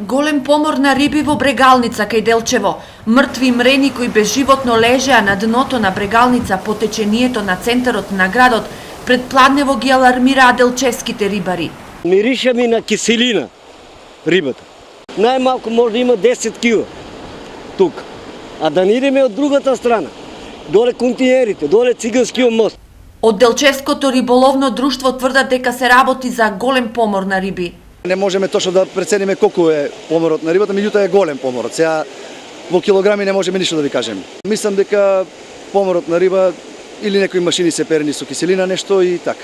Голем помор на риби во брегалница кај Делчево. Мртви мрени кои безживотно лежеа на дното на брегалница по течението на центарот на градот, предпладнево ги алармираа делчевските рибари. Мирише ми на киселина рибата. Најмалку може да има 10 кила тук. А да не идеме од другата страна, доле континерите, доле Циганскиот мост. Од Делчевското риболовно друштво тврдат дека се работи за голем помор на риби. Не можеме точно да прецениме колку е поморот на рибата, меѓутоа е голем поморот. Сега во килограми не можеме ништо да ви кажеме. Мислам дека поморот на риба или некои машини се перени со киселина нешто и така.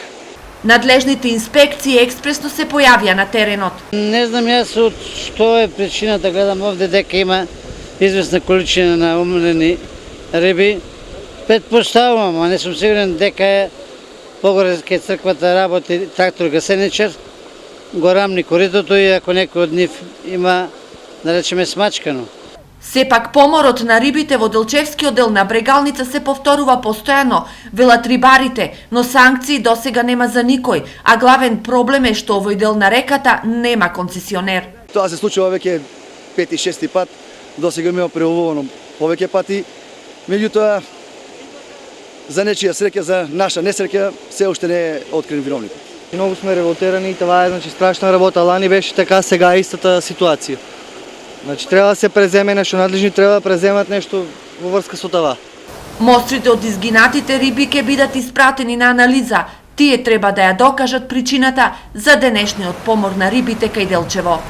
Надлежните инспекции експресно се појавија на теренот. Не знам јас од што е причината, гледам овде дека има известна количина на умрени риби. Предпоставувам, а не сум сигурен дека е погоре кај црквата работи трактор гасеничар, го рамни коритото и ако некој од нив има, да речеме, смачкано. Сепак поморот на рибите во Делчевскиот дел на брегалница се повторува постојано, велат рибарите, но санкции досега нема за никој, а главен проблем е што овој дел на реката нема концесионер. Тоа се случува веќе 5-6 пат, досега има преловувано повеќе пати, меѓутоа за нечија среќа, за наша несреќа, се уште не е открен виновникот. Многу сме револтирани и това е страшна работа. Лани беше така, сега е истата ситуација. Треба да се преземе нешто, надлежни треба да преземат нешто во врска со това. Мострите од изгинатите риби ќе бидат испратени на анализа. Тие треба да ја докажат причината за денешниот помор на рибите кај Делчево.